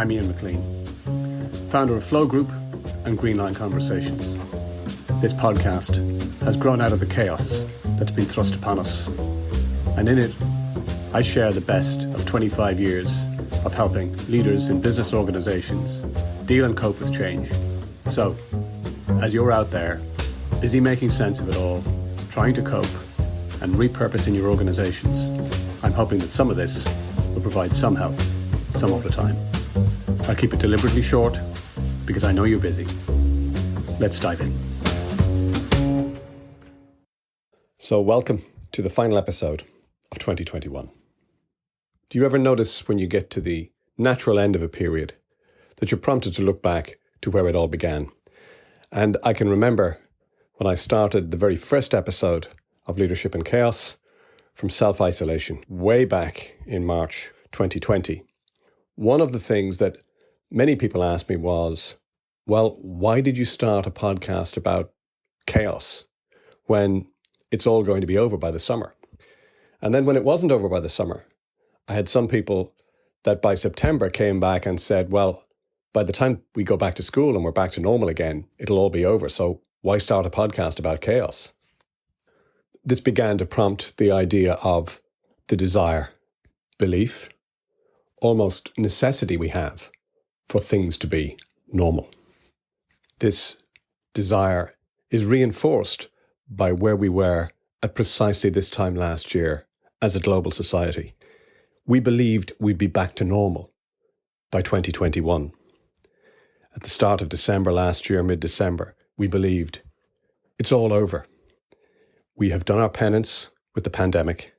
I'm Ian McClean, founder of Flow Group and Greenline Conversations. This podcast has grown out of the chaos that's been thrust upon us, and in it, I share the best of 25 years of helping leaders in business organizations deal and cope with change. So, as you're out there, busy making sense of it all, trying to cope and repurposing your organizations, I'm hoping that some of this will provide some help, some of the time. I'll keep it deliberately short because I know you're busy. Let's dive in. So welcome to the final episode of 2021. Do you ever notice when you get to the natural end of a period that you're prompted to look back to where it all began? And I can remember when I started the very first episode of Leadership in Chaos from self-isolation way back in March 2020. One of the things that many people asked me was, well, why did you start a podcast about chaos when it's all going to be over by the summer? And then when it wasn't over by the summer, I had some people that by September came back and said, well, by the time we go back to school and we're back to normal again, it'll all be over. So why start a podcast about chaos? This began to prompt the idea of the desire, belief, almost necessity we have for things to be normal. This desire is reinforced by where we were at precisely this time last year as a global society. We believed we'd be back to normal by 2021. At the start of December last year, mid-December, we believed it's all over. We have done our penance with the pandemic.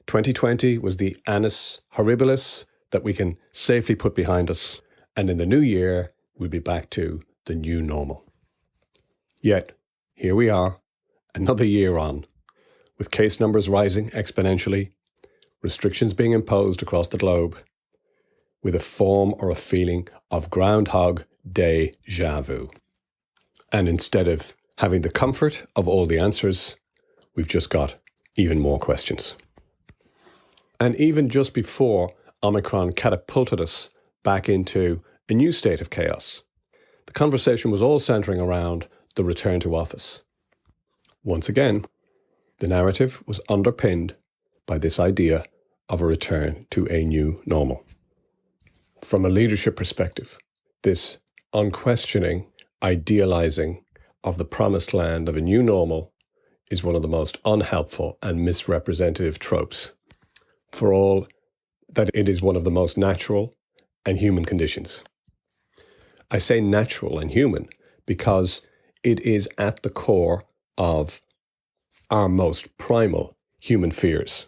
2020 was the annus horribilis that we can safely put behind us. And in the new year, we'll be back to the new normal. Yet, here we are, another year on, with case numbers rising exponentially, restrictions being imposed across the globe, with a form or a feeling of Groundhog Day déjà vu. And instead of having the comfort of all the answers, we've just got even more questions. And even just before Omicron catapulted us back into a new state of chaos, the conversation was all centering around the return to office. Once again, the narrative was underpinned by this idea of a return to a new normal. From a leadership perspective, this unquestioning idealizing of the promised land of a new normal is one of the most unhelpful and misrepresentative tropes, for all that it is one of the most natural and human conditions. I say natural and human because it is at the core of our most primal human fears,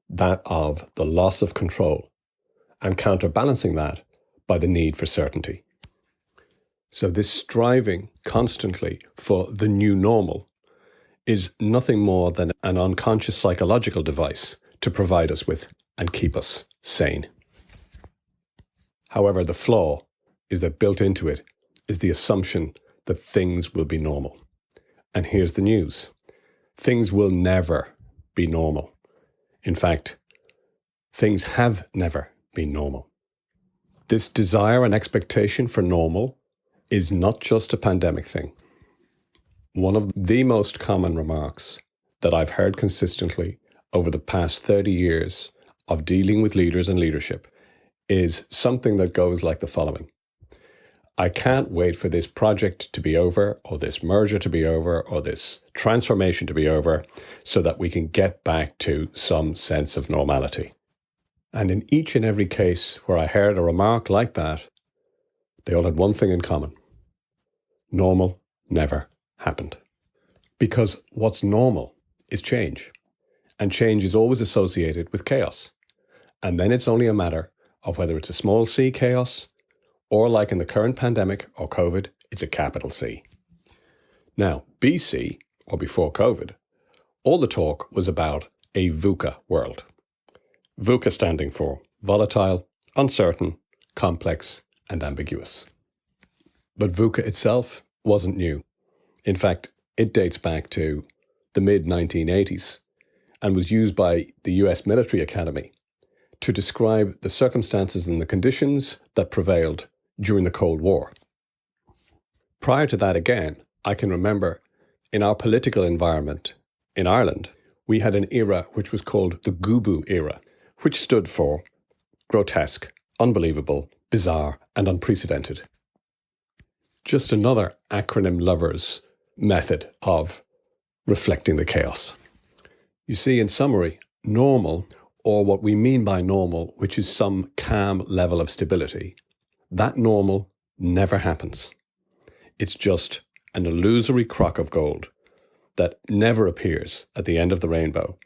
that of the loss of control, and counterbalancing that by the need for certainty. So this striving constantly for the new normal is nothing more than an unconscious psychological device to provide us with and keep us sane. However, the flaw is that built into it is the assumption that things will be normal. And here's the news. Things will never be normal. In fact, things have never been normal. This desire and expectation for normal is not just a pandemic thing. One of the most common remarks that I've heard consistently over the past 30 years of dealing with leaders and leadership is something that goes like the following. I can't wait for this project to be over, or this merger to be over, or this transformation to be over, so that we can get back to some sense of normality. And in each and every case where I heard a remark like that, they all had one thing in common. Normal never happened. Because what's normal is change. And change is always associated with chaos. And then it's only a matter of whether it's a small c chaos, or like in the current pandemic or COVID, it's a capital C. Now, BC, or before COVID, all the talk was about a VUCA world. VUCA standing for volatile, uncertain, complex, and ambiguous. But VUCA itself wasn't new. In fact, it dates back to the mid-1980s and was used by the US Military Academy to describe the circumstances and the conditions that prevailed during the Cold War. Prior to that, again, I can remember in our political environment in Ireland, we had an era which was called the Gubu era, which stood for grotesque, unbelievable, bizarre, and unprecedented. Just another acronym lover's method of reflecting the chaos. You see, in summary, normal, or what we mean by normal, which is some calm level of stability, that normal never happens. It's just an illusory crock of gold that never appears at the end of the rainbow,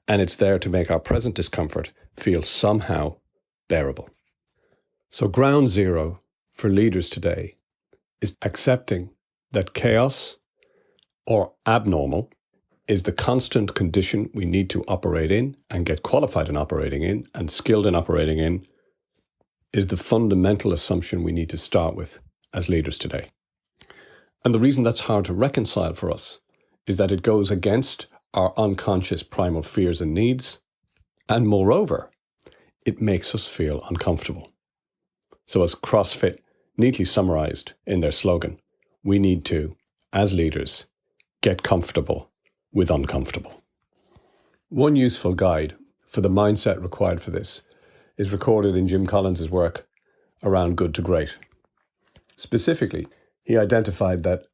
and it's there to make our present discomfort feel somehow bearable. So ground zero for leaders today is accepting that chaos or abnormal is the constant condition we need to operate in and get qualified in operating in and skilled in operating in is the fundamental assumption we need to start with as leaders today. And the reason that's hard to reconcile for us is that it goes against our unconscious primal fears and needs, and moreover, it makes us feel uncomfortable. So as CrossFit neatly summarized in their slogan, we need to, as leaders, get comfortable with uncomfortable. One useful guide for the mindset required for this is recorded in Jim Collins's work around good to great. Specifically, he identified that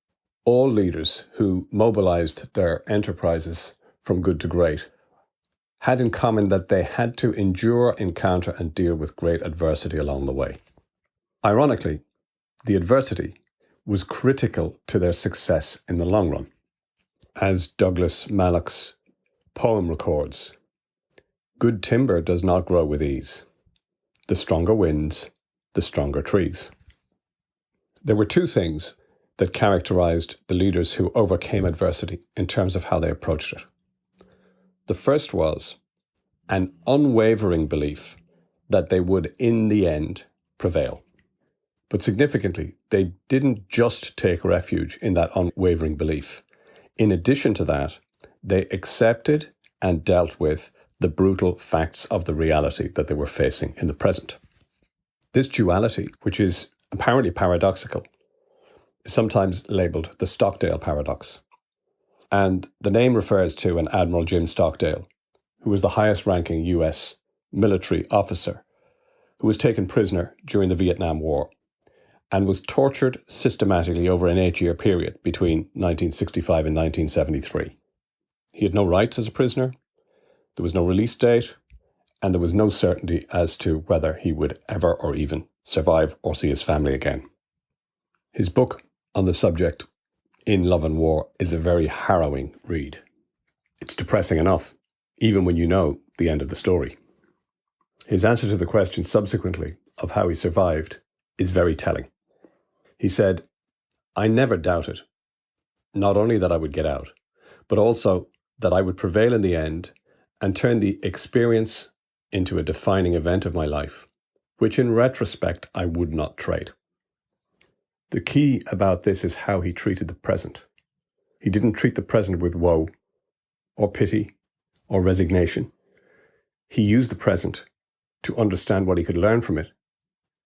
all leaders who mobilized their enterprises from good to great had in common that they had to endure, encounter, and deal with great adversity along the way. Ironically, the adversity was critical to their success in the long run. As Douglas Malloch's poem records, good timber does not grow with ease. The stronger winds, the stronger trees. There were two things that characterized the leaders who overcame adversity in terms of how they approached it. The first was an unwavering belief that they would, in the end, prevail. But significantly, they didn't just take refuge in that unwavering belief. In addition to that, they accepted and dealt with the brutal facts of the reality that they were facing in the present. This duality, which is apparently paradoxical, is sometimes labeled the Stockdale paradox. And the name refers to an Admiral Jim Stockdale, who was the highest-ranking US military officer who was taken prisoner during the Vietnam War and was tortured systematically over an 8-year period between 1965 and 1973. He had no rights as a prisoner, there was no release date, and there was no certainty as to whether he would ever or even survive or see his family again. His book on the subject, In Love and War, is a very harrowing read. It's depressing enough, even when you know the end of the story. His answer to the question subsequently of how he survived is very telling. He said, "I never doubted, not only that I would get out, but also that I would prevail in the end and turn the experience into a defining event of my life, which in retrospect I would not trade." The key about this is how he treated the present. He didn't treat the present with woe or pity or resignation. He used the present to understand what he could learn from it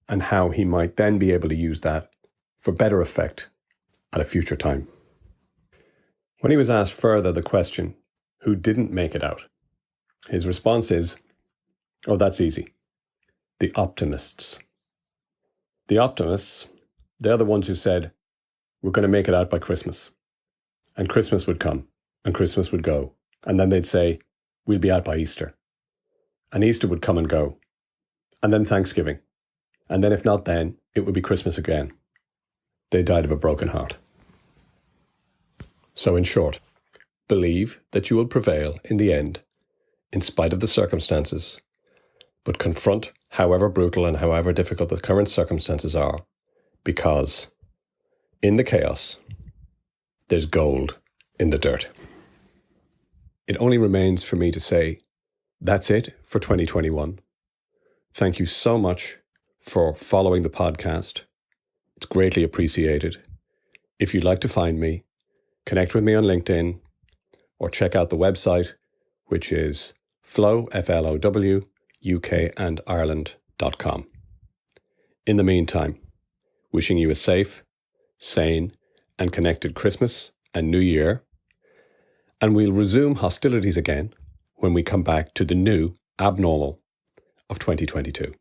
and how he might then be able to use that for better effect at a future time. When he was asked further the question, who didn't make it out, his response is, "Oh, that's easy. The optimists." The optimists, they're the ones who said, "We're going to make it out by Christmas." And Christmas would come, and Christmas would go. And then they'd say, "We'll be out by Easter." And Easter would come and go. And then Thanksgiving. And then if not then, it would be Christmas again. They died of a broken heart. So in short, believe that you will prevail in the end, in spite of the circumstances, but confront however brutal and however difficult the current circumstances are, because in the chaos, there's gold in the dirt. It only remains for me to say, that's it for 2021. Thank you so much for following the podcast. It's greatly appreciated. If you'd like to find me, connect with me on LinkedIn or check out the website, which is flow, Flow, ukandireland.com. In the meantime, wishing you a safe, sane, and connected Christmas and New Year, and we'll resume hostilities again when we come back to the new abnormal of 2022.